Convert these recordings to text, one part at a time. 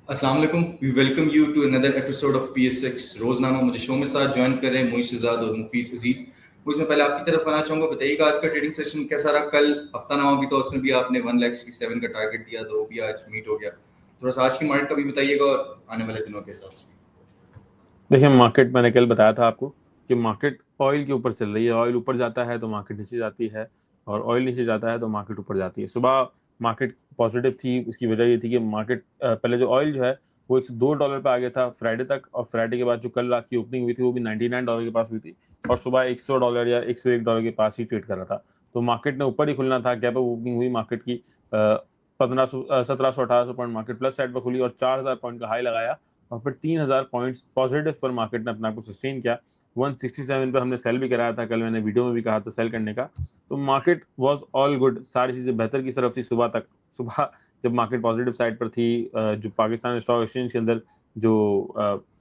अस्सलाम वालेकुम। We welcome you to another episode of PS6 Roznama. मुझे शो में साथ ज्वाइन कर रहे हैं मोइश शहजाद और मुफीस अजीज। मुझे मैं पहले आपकी तरफ आना चाहूंगा, बताइएगा आज का ट्रेडिंग सेशन कैसा रहा। कल हफ्तानामा भी था, उसमें भी आपने 1,67,000 का टारगेट दिया, तो वो भी आज मीट हो गया। थोड़ा सा आज की मार्केट का भी बताइएगा और आने वाले दिनों के हिसाब से। देखिए, मार्केट मैंने कल बताया था आपको कि मार्केट ऑयल के ऊपर चल रही है। ऑयल ऊपर जाता है तो मार्केट नीचे जाती है, और ऑयल नीचे जाता है तो मार्केट ऊपर जाती है। सुबह मार्केट पॉजिटिव थी। उसकी वजह ये थी कि मार्केट पहले जो ऑयल जो है वो $102 पे आ गया था फ्राइडे तक, और फ्राइडे के बाद जो कल रात की ओपनिंग हुई थी वो भी $99 के पास हुई थी, और सुबह $100 या $101 के पास ही ट्रेड कर रहा था। तो मार्केट ने ऊपर ही खुलना था। गैप अप ओपनिंग हुई मार्केट की, 1700 1800 पॉइंट मार्केट प्लस साइड पर खुली और 4000 पॉइंट का हाई लगाया, और फिर 3000 पॉइंट्स पॉजिटिव पर मार्केट ने अपने आप को सस्टेन किया। 167 पे हमने सेल भी कराया था, कल मैंने वीडियो में भी कहा था सेल करने का। तो मार्केट वाज ऑल गुड, सारी चीजें बेहतर की तरफ थी सुबह तक। सुबह जब मार्केट पॉजिटिव साइड पर थी, जो पाकिस्तान स्टॉक एक्सचेंज के अंदर जो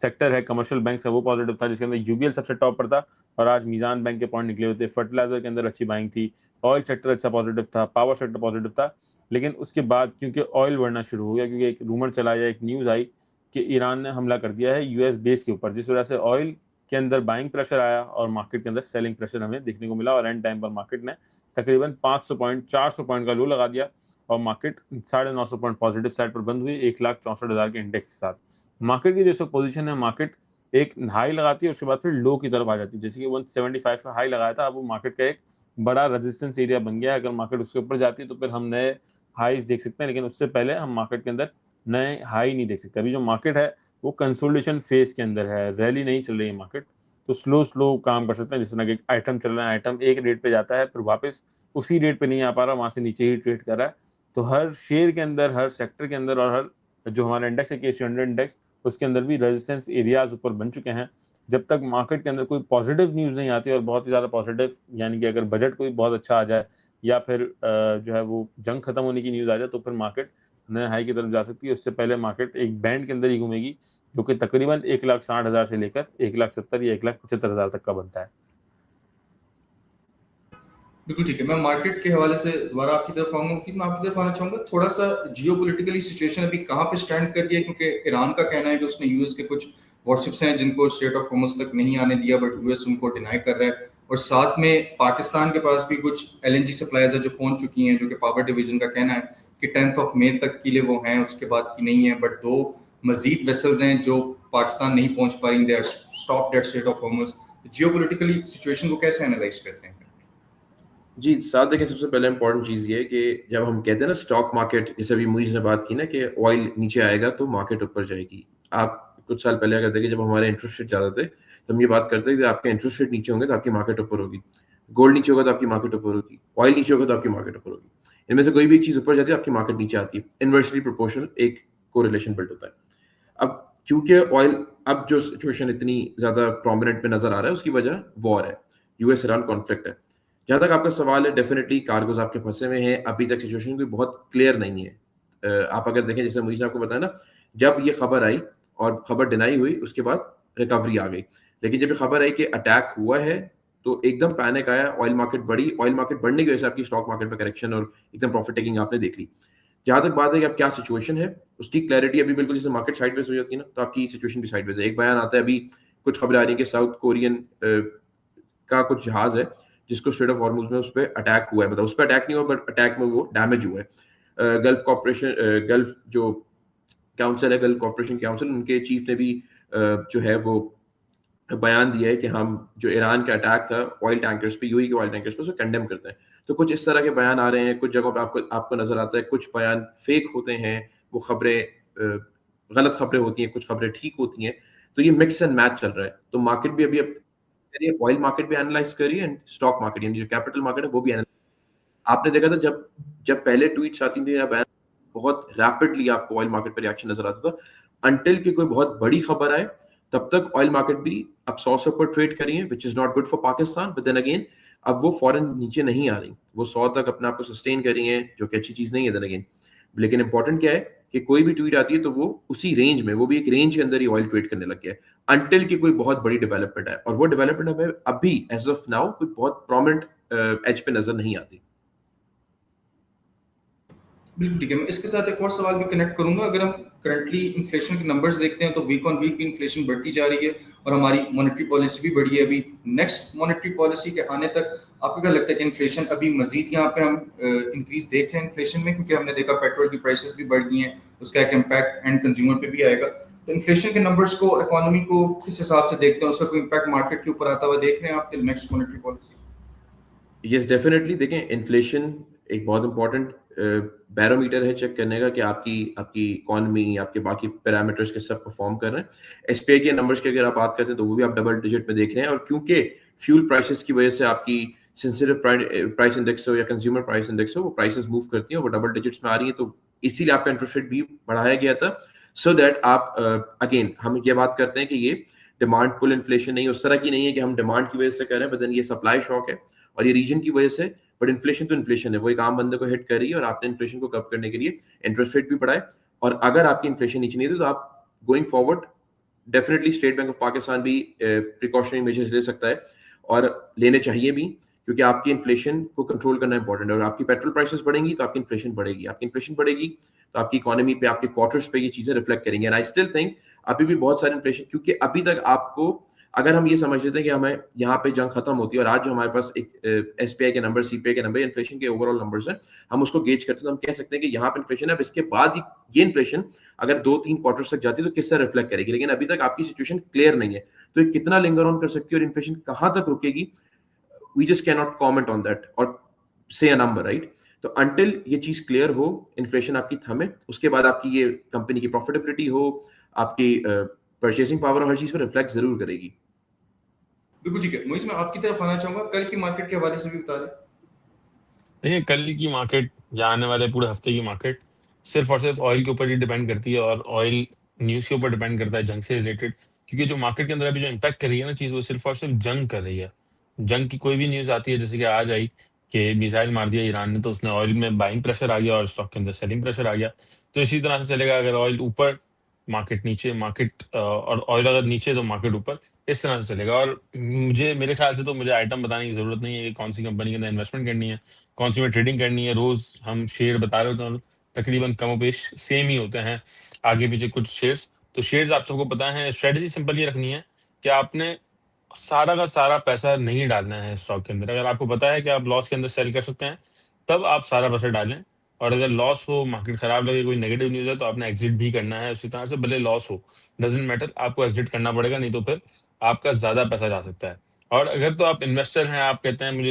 सेक्टर है कमर्शियल बैंक का, वो पॉजिटिव था, जिसके अंदर यूबीएल सबसे टॉप पर था। और आज मीजान बैंक के पॉइंट निकले हुए थे। फर्टिलाइजर के अंदर अच्छी बाइंग थी, ऑयल सेक्टर अच्छा पॉजिटिव था, पावर सेक्टर पॉजिटिव था। लेकिन उसके बाद क्योंकि ऑयल बढ़ना शुरू हो गया, क्योंकि एक रूमर चला या एक न्यूज आई कि ईरान ने हमला कर दिया है यूएस बेस के ऊपर, जिस वजह से ऑयल के अंदर बाइंग प्रेशर आया और मार्केट के अंदर सेलिंग प्रेशर हमें देखने को मिला। और एंड टाइम पर मार्केट ने तकरीबन 500 पॉइंट 400 पॉइंट का लो लगा दिया, और मार्केट 950 पॉइंट पॉजिटिव साइड पर बंद हुई 1,64,000 के इंडेक्स के साथ। मार्केट की जैसे पोजीशन है, मार्केट एक हाई लगाती है, उसके बाद फिर लो की तरफ आ जाती है। जैसे कि 175 का हाई लगाया था, अब वो मार्केट का एक बड़ा रेजिस्टेंस एरिया बन गया है। अगर मार्केट उसके ऊपर जाती है तो फिर हम नए हाईज देख सकते हैं, लेकिन उससे पहले हम मार्केट के अंदर नए हाई नहीं देख सकते। अभी जो मार्केट है वो कंसोलिडेशन फेज के अंदर है, रैली नहीं चल रही है मार्केट। तो स्लो स्लो काम कर सकते हैं। जिस तरह कि आइटम चल रहा है, आइटम एक रेट पे जाता है फिर वापस उसी रेट पे नहीं आ पा रहा, वहां से नीचे ही ट्रेड कर रहा है। तो हर शेयर के अंदर, हर सेक्टर के अंदर, और हर जो हमारा इंडेक्स है KC 100 इंडेक्स, उसके अंदर भी रेजिस्टेंस एरियाज ऊपर बन चुके हैं। जब तक मार्केट के अंदर कोई पॉजिटिव न्यूज नहीं आती, और बहुत ही ज्यादा पॉजिटिव यानी कि अगर बजट कोई बहुत अच्छा आ जाए, या फिर जो है वो जंग खत्म होने की न्यूज आ जाए, तो फिर मार्केट नए हाई की तरफ जा सकती है। उससे पहले मार्केट एक बैंड के अंदर ही घूमेगी, जो कि तकरीबन 1,60,000 से लेकर 1,70,000 या 1,75,000 तक का बनता है। बिल्कुल ठीक है। मैं मार्केट के हवाले से दोबारा आपकी तरफ आऊंगा, फिर मैं आपकी तरफ आना चाहूंगा। थोड़ा सा जियो पोलिटिकली सिचुएशन अभी कहाँ पे स्टैंड कर रही है, क्योंकि ईरान का कहना है कि उसने यूएस के कुछ वॉरशिप्स हैं जिनको स्टेट ऑफ होर्मुज तक नहीं आने दिया, बट यूएस उनको डिनाई कर रहा है। और साथ में पाकिस्तान के पास भी कुछ LNG सप्लाईज है जो पहुंच चुकी हैं, जो कि पावर डिवीजन का कहना है कि 10 मई तक के लिए वो हैं, उसके बाद की नहीं है। बट दो मजीद वेसल्स हैं जो पाकिस्तान नहीं पहुंच पा रही, they are stopped at state of Hormuz. Geopolitically situation को कैसे एनालाइज करते हैं? जी, साथ देखिए सबसे पहले इम्पोर्टेंट चीज़ ये है कि जब हम कहते हैं ना स्टॉक मार्केट, जैसे अभी मुइज़ ने बात की ना कि ऑयल नीचे आएगा तो मार्केट ऊपर जाएगी। आप कुछ साल पहले अगर देखें जब हमारे इंटरेस्ट रेट ज़्यादा थे, तो हम ये बात करते थे कि आपके इंटरेस्ट रेट नीचे होंगे तो आपकी मार्केट ऊपर होगी। गोल्ड नीचे होगा तो आपकी मार्केट ऊपर होगी, ऑयल नीचे होगा तो आपकी मार्केट ऊपर होगी। इनमें से कोई भी एक चीज़ ऊपर जाती है, आपकी मार्केट नीचे आती है। इन्वर्सली प्रोपोर्शनल एक कोरिलेशन बिल्ड होता है। अब चूँकि ऑयल, अब जो सिचुएशन इतनी ज़्यादा प्रोमिनेंट पे नज़र आ रहा है, उसकी वजह वॉर है, यूएस ईरान कॉन्फ्लिक्ट है। जहाँ तक आपका सवाल है, डेफिनिटली कार्गोज़ आपके फँसे हुए हैं, अभी तक सिचुएशन कोई बहुत क्लियर नहीं है। आप अगर देखें, जैसे मुझे आपको बताया ना, जब ये खबर आई और खबर डिनाई हुई, उसके बाद रिकवरी आ गई। लेकिन जब ये खबर आई कि अटैक हुआ है, तो एकदम पैनिक आया, ऑयल मार्केट बढ़ी, ऑयल मार्केट बढ़ने की वजह से आपकी स्टॉक मार्केट में करेक्शन और एकदम प्रॉफिट टेकिंग आपने देख ली। जहाँ तक बात है कि अब क्या सिचुएशन है, उसकी क्लैरिटी अभी बिल्कुल, जैसे मार्केट साइडवेज हो जाती है ना, तो आपकी सिचुएशन भी साइडवेज है। एक बयान आता है अभी, कुछ खबरें आ रही है कि साउथ कोरियन का कुछ जहाज है जिसको स्ट्रेट ऑफ हॉर्मुज में उस पर अटैक हुआ है, मतलब उस पर अटैक नहीं हुआ बट अटैक में वो डैमेज हुआ है। गल्फ कॉर्पोरेशन, गल्फ जो काउंसिल है, गल्फ कॉर्पोरेशन काउंसिल, उनके चीफ ने भी जो है वो बयान दिया है कि हम जो ईरान का अटैक था ऑयल टैंकर्स पे, यूएई के ऑयल टैंकर्स पे, उसे कंडेम करते हैं। तो कुछ इस तरह के बयान आ रहे हैं, कुछ जगहों पे आपको आपको नजर आता है कुछ बयान फेक होते हैं, वो खबरें गलत खबरें होती हैं, कुछ खबरें ठीक होती हैं। तो ये मिक्स एंड मैच चल रहा है। तो मार्केट भी अभी अब ऑयल मार्केट भी एनालाइज करिए एंड स्टॉक मार्केट यानी जो कैपिटल मार्केट है वो भी आपने देखा था जब जब पहले ट्वीट्स आती थी या बैन, बहुत रैपिडली आपको ऑयल मार्केट पर रिएक्शन नजर आता था। अंटिल की कोई बहुत बड़ी खबर आए, तब तक ऑयल मार्केट भी अब 100 से ऊपर ट्रेड कर रही है, which is not good for Pakistan. But then again, अब वो फॉरेन नीचे नहीं आ रही, वो 100 तक अपने आप को सस्टेन कर रही है, जो कि अच्छी चीज नहीं है देन अगेन। लेकिन इंपॉर्टेंट क्या है कि कोई भी ट्वीट आती है तो वो उसी रेंज में, वो भी एक रेंज के अंदर ही ऑयल ट्रेड करने लग गया है, अंटिल की कोई बहुत बड़ी डेवलपमेंट है। और वो डेवलपमेंट हमें अभी एज ऑफ नाउ कोई बहुत प्रोमिनेंट एज पे नजर नहीं आती। बिल्कुल ठीक है। मैं इसके साथ एक और सवाल भी कनेक्ट करूंगा। अगर हम करंटली इन्फ्लेशन के नंबर्स देखते हैं तो वीक ऑन वीक भी इन्फ्लेशन बढ़ती जा रही है और हमारी मॉनेटरी पॉलिसी भी बढ़ी है। अभी नेक्स्ट मॉनेटरी पॉलिसी के आने तक आपको क्या लगता है कि इन्फ्लेशन अभी मजीद यहाँ पे हम इंक्रीज देख रहे हैं इन्फ्लेशन में, क्योंकि हमने देखा पेट्रोल की प्राइसेस भी बढ़ गई हैं, उसका एक इम्पैक्ट एंड कंज्यूमर पे भी आएगा। तो इन्फ्लेशन के नंबर्स को, इकोनॉमी को किस हिसाब से देखते हैं, उसका कोई इम्पैक्ट मार्केट के ऊपर आता हुआ देख रहे हैं आप next monetary policy? Yes definitely, देखें इन्फ्लेशन एक बहुत इंपॉर्टेंट बैरोमीटर है चेक करने का कि आपकी आपकी इकॉनमी, आपके बाकी पैरामीटर्स के सब परफॉर्म कर रहे हैं। एसपीआई के नंबर्स की अगर आप बात करते हैं तो वो भी आप डबल डिजिट में देख रहे हैं, और क्योंकि फ्यूल प्राइसेस की वजह से आपकी सेंसिटिव प्राइस इंडेक्स हो या कंज्यूमर प्राइस इंडेक्स हो, वो प्राइसेस मूव करती हैं, वो डबल डिजिट्स में आ रही है, तो इसीलिए आपका इंटरेस्ट रेट भी बढ़ाया गया था सो दैट आप अगेन हम ये बात करते हैं कि ये डिमांड पुल इन्फ्लेशन नहीं, उस तरह की नहीं है कि हम डिमांड की वजह से कर रहे हैं, बट देन ये सप्लाई शॉक है और ये रीजन की वजह से। बट इन्फ्लेशन तो इन्फ्लेशन है, वो एक आम बंदे को हिट कर रही है, और आपने इन्फ्लेशन को कम करने के लिए इंटरेस्ट रेट भी बढ़ाए। और अगर आपकी इन्फ्लेशन नीचे नहीं थी तो आप going forward definitely state bank of Pakistan भी प्रिकॉशनरी मेजर्स ले सकता है, और लेने चाहिए भी, क्योंकि आपकी इन्फ्लेशन को कंट्रोल करना इंपॉर्टेंट है। और आपकी पेट्रोल प्राइसेस बढ़ेंगी तो आपकी इन्फ्लेशन बढ़ेगी, आपकी इन्फ्लेशन बढ़ेगी तो आपकी इकोनॉमी पे, आपके क्वार्टर्स पे ये चीजें रिफ्लेक्ट करेंगी। एंड आई स्टिल थिंक अभी भी बहुत सारी इन्फ्लेशन, क्योंकि अभी तक आपको, अगर हम ये समझ लेते हैं कि हमें यहाँ पे जंग खत्म होती है और आज जो हमारे पास एक एसपीआई के नंबर, सीपीआई के नंबर, इन्फ्लेशन के ओवरऑल नंबर्स हैं, हम उसको गेज करते हैं तो हम कह सकते हैं कि यहाँ पे इन्फ्लेशन है। अब इसके बाद ही ये इन्फ्लेशन अगर 2-3 क्वार्टर्स तक जाती है तो किस तरह रिफ्लेक्ट करेगी, लेकिन अभी तक आपकी सिचुएशन क्लियर नहीं है, तो ये कितना लिंगर ऑन कर सकती है और इन्फ्लेशन कहाँ तक रुकेगी, we just can not comment on that और से अ नंबर, राइट। तो अंटिल ये चीज क्लियर हो, इन्फ्लेशन आपकी थमे, उसके बाद आपकी ये कंपनी की प्रॉफिटेबिलिटी हो, आपकी परचेसिंग पावर, हर चीज पर रिफ्लेक्ट जरूर करेगी। बिल्कुल ठीक है। मोइस, मैं आपकी तरफ आना चाहूंगा, कल की मार्केट के हवाले से भी बता दें। देखिए, कल की मार्केट या आने वाले पूरे हफ्ते की मार्केट सिर्फ और सिर्फ ऑयल के ऊपर ही डिपेंड करती है, और ऑयल न्यूज़ के ऊपर डिपेंड करता है, जंग से रिलेटेड। क्योंकि जो मार्केट के अंदर अभी जो इम्पैक्ट कर रही है ना चीज़, वो सिर्फ और सिर्फ जंग कर रही है। जंग की कोई भी न्यूज़ आती है, जैसे कि आज आई कि मिसाइल मार दिया ईरान ने, तो उसने ऑयल में बाइंग प्रेशर आ गया और स्टॉक के अंदर सेलिंग प्रेशर आ गया। तो इसी तरह से चलेगा, अगर ऑयल ऊपर मार्केट नीचे, मार्केट और ऑयल अगर नीचे तो मार्केट ऊपर, इस तरह से चलेगा। और मेरे ख्याल से तो मुझे आइटम बताने की जरूरत नहीं है कि कौन सी कंपनी के अंदर इन्वेस्टमेंट करनी है, कौन सी में ट्रेडिंग करनी है। रोज हम शेयर बता रहे होते हैं, तकरीबन कमोबेश सेम ही होते हैं, आगे पीछे कुछ शेयर्स। तो शेयर्स आप सबको पता है, स्ट्रेटजी सिंपल ये रखनी है कि आपने सारा का सारा पैसा नहीं डालना है स्टॉक के अंदर। अगर आपको पता है कि आप लॉस के अंदर सेल कर सकते हैं, तब आप सारा पैसा डालें। और अगर लॉस हो, मार्केट खराब लगे, कोई नेगेटिव न्यूज़ है, तो आपने एग्जिट भी करना है उसी तरह से, भले लॉस हो, डजेंट मैटर, आपको एग्जिट करना पड़ेगा, नहीं तो फिर आपका ज्यादा पैसा जा सकता है। और अगर तो आप इन्वेस्टर हैं, आप कहते हैं मुझे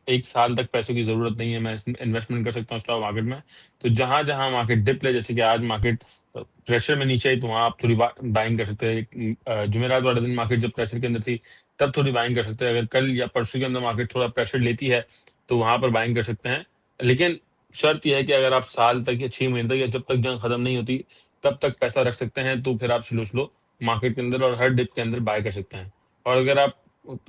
एक साल तक पैसों की जरूरत नहीं है, मैं इन्वेस्टमेंट कर सकता हूँ स्टॉक मार्केट में, तो जहां जहां मार्केट डिप ले, जैसे कि आज मार्केट प्रेशर में नीचे आई, तो वहां आप थोड़ी बाइंग कर सकते हैं। जुमेरात वाले दिन मार्केट जब प्रेशर के अंदर थी, तब थोड़ी बाइंग कर सकते हैं। अगर कल या परसों के अंदर मार्केट थोड़ा प्रेशर लेती है, तो वहां पर बाइंग कर सकते हैं। लेकिन शर्त यह है कि अगर आप साल तक या 6 महीने तक या जब तक जंग खत्म नहीं होती, तब तक पैसा रख सकते हैं, तो फिर आप स्लो स्लो मार्केट के अंदर और हर डिप के अंदर बाय कर सकते हैं। और अगर आप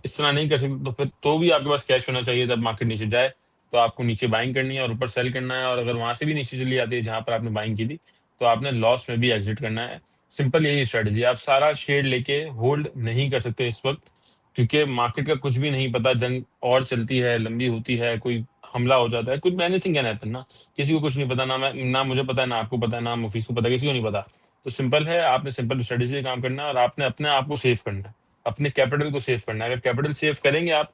इस तरह नहीं कर सकते, तो फिर तो भी आपके पास कैश होना चाहिए। जब मार्केट नीचे जाए तो आपको नीचे बाइंग करनी है और ऊपर सेल करना है, और अगर वहां से भी नीचे चली जाती है जहां पर आपने बाइंग की थी, तो आपने लॉस में भी एग्जिट करना है। सिंपल यही स्ट्रेटेजी। आप सारा शेयर लेके होल्ड नहीं कर सकते इस वक्त, क्योंकि मार्केट का कुछ भी नहीं पता, जंग और चलती है, लंबी होती है, कोई हमला हो जाता है, कुछ एनीथिंग कैन हैपन ना, किसी को कुछ नहीं पता, ना मुझे पता है, ना आपको पता है, ना मुफीस को पता है, किसी को नहीं पता। तो सिंपल है, आपने सिंपल स्ट्रेटेजी से काम करना है, और आपने अपने आप को सेव करना है, अपने कैपिटल को सेव करना है। अगर कैपिटल सेव करेंगे आप,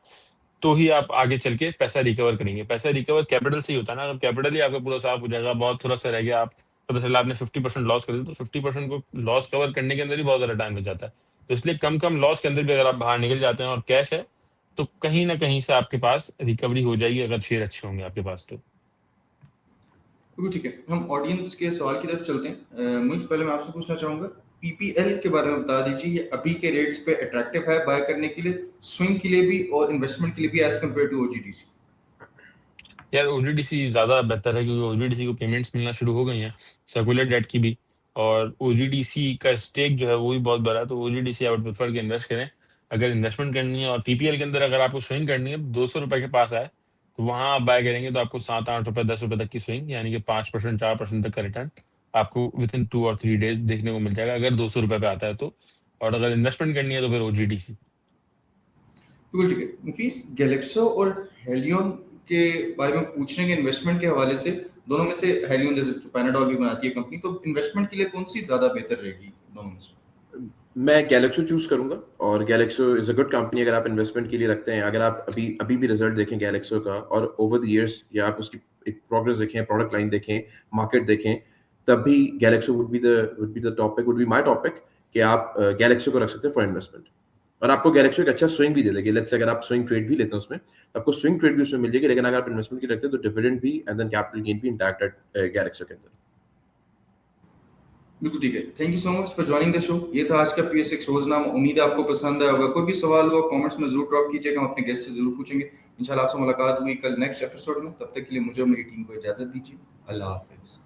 तो ही आप आगे चल के पैसा रिकवर करेंगे। पैसा रिकवर कैपिटल से ही होता है ना। अगर कैपिटल ही आपका पूरा साफ हो जाएगा, बहुत थोड़ा सा रह गया, आप पता चला आपने 50% लॉस कर दिया, तो 50% को लॉस कवर करने के अंदर ही बहुत ज्यादा टाइम लग जाता है। तो इसलिए कम कम लॉस के अंदर भी अगर आप बाहर निकल जाते हैं और कैश है, तो कहीं ना कहीं से आपके पास रिकवरी हो जाएगी, अगर शेयर अच्छे होंगे आपके पास तो। बिल्कुल ठीक है। हम ऑडियंस के सवाल की तरफ चलते हैं। मुझे पहले मैं आपसे पूछना चाहूंगा, पीपीएल के बारे में बता दीजिए, ये अभी के रेट्स पे अट्रैक्टिव है बाय करने के लिए, स्विंग के लिए भी और इन्वेस्टमेंट के लिए भी, एज कम्पेयर टू ओजीडीसी? यार ओजीडीसी ज्यादा बेहतर है, क्योंकि ओजीडीसी को पेमेंट्स मिलना शुरू हो गई हैं, सर्कुलर डेट की भी, और ओजीडीसी का स्टेक जो है वो भी बहुत बड़ा है। तो ओजीडीसी आई वुड प्रेफर कि इन्वेस्ट करें अगर इन्वेस्टमेंट करनी है। और पीपीएल के अंदर अगर आपको स्विंग करनी है, 200 रुपए के पास आए, तो वहां आप बाय करेंगे तो आपको 7-8 रुपए 10 रुपए तक की स्विंग, यानी कि 5% 4% तक का रिटर्न आपको विद इन 2 और 3 डेज देखने को मिल जाएगा, अगर 200 रुपए पे आता है तो। और अगर इन्वेस्टमेंट करनी है तो फिर ओजीडीसी। बिल्कुल ठीक है। मुफीस, गैलेक्सो और हेलियन के बारे में पूछने के इन्वेस्टमेंट के हवाले से, दोनों में से हेलियन जैसे पैनाडोल भी बनाती है कंपनी, तो इन्वेस्टमेंट के लिए कौन सी ज्यादा बेहतर रहेगी दोनों में से? मैं गैलेक्सो चूज करूंगा, और Glaxo is a good company अगर आप इन्वेस्टमेंट के लिए रखते हैं। अगर आप अभी अभी भी रिजल्ट देखें गैलेक्सो का, और ओवर द इयर्स या आप उसकी एक प्रोग्रेस देखें, प्रोडक्ट लाइन देखें, मार्केट देखें, तब भी Glaxo would be the topic, would be my topic कि आप गैलेक्सो को रख सकते हैं फॉर इन्वेस्टमेंट। और आपको गैलेक्सो एक अच्छा स्विंग भी दे देगी। लेट्स से अगर आप स्विंग ट्रेड भी लेते हैं उसमें, तो आपको स्विंग ट्रेड भी उसमें मिल जाएगी। लेकिन अगर आप इन्वेस्टमेंट के लिए रखते हैं तो डिविडेंड भी एंड देन कैपिटल गेन भी इंटैक्ट एट गैलेक्सो के अंदर। बिल्कुल ठीक है। Thank you so much for joining the show. ये था आज का PS रोजनामा। उम्मीद है आपको पसंद आया होगा। कोई भी सवाल हो कमेंट्स में जरूर ड्रॉप कीजिएगा, हम अपने गेस्ट से जरूर पूछेंगे। इंशाल्लाह आपसे मुलाकात हुई कल नेक्स्ट एपिसोड में। तब तक के लिए मुझे और मेरी टीम को इजाजत दीजिए। अल्लाह हाफिज।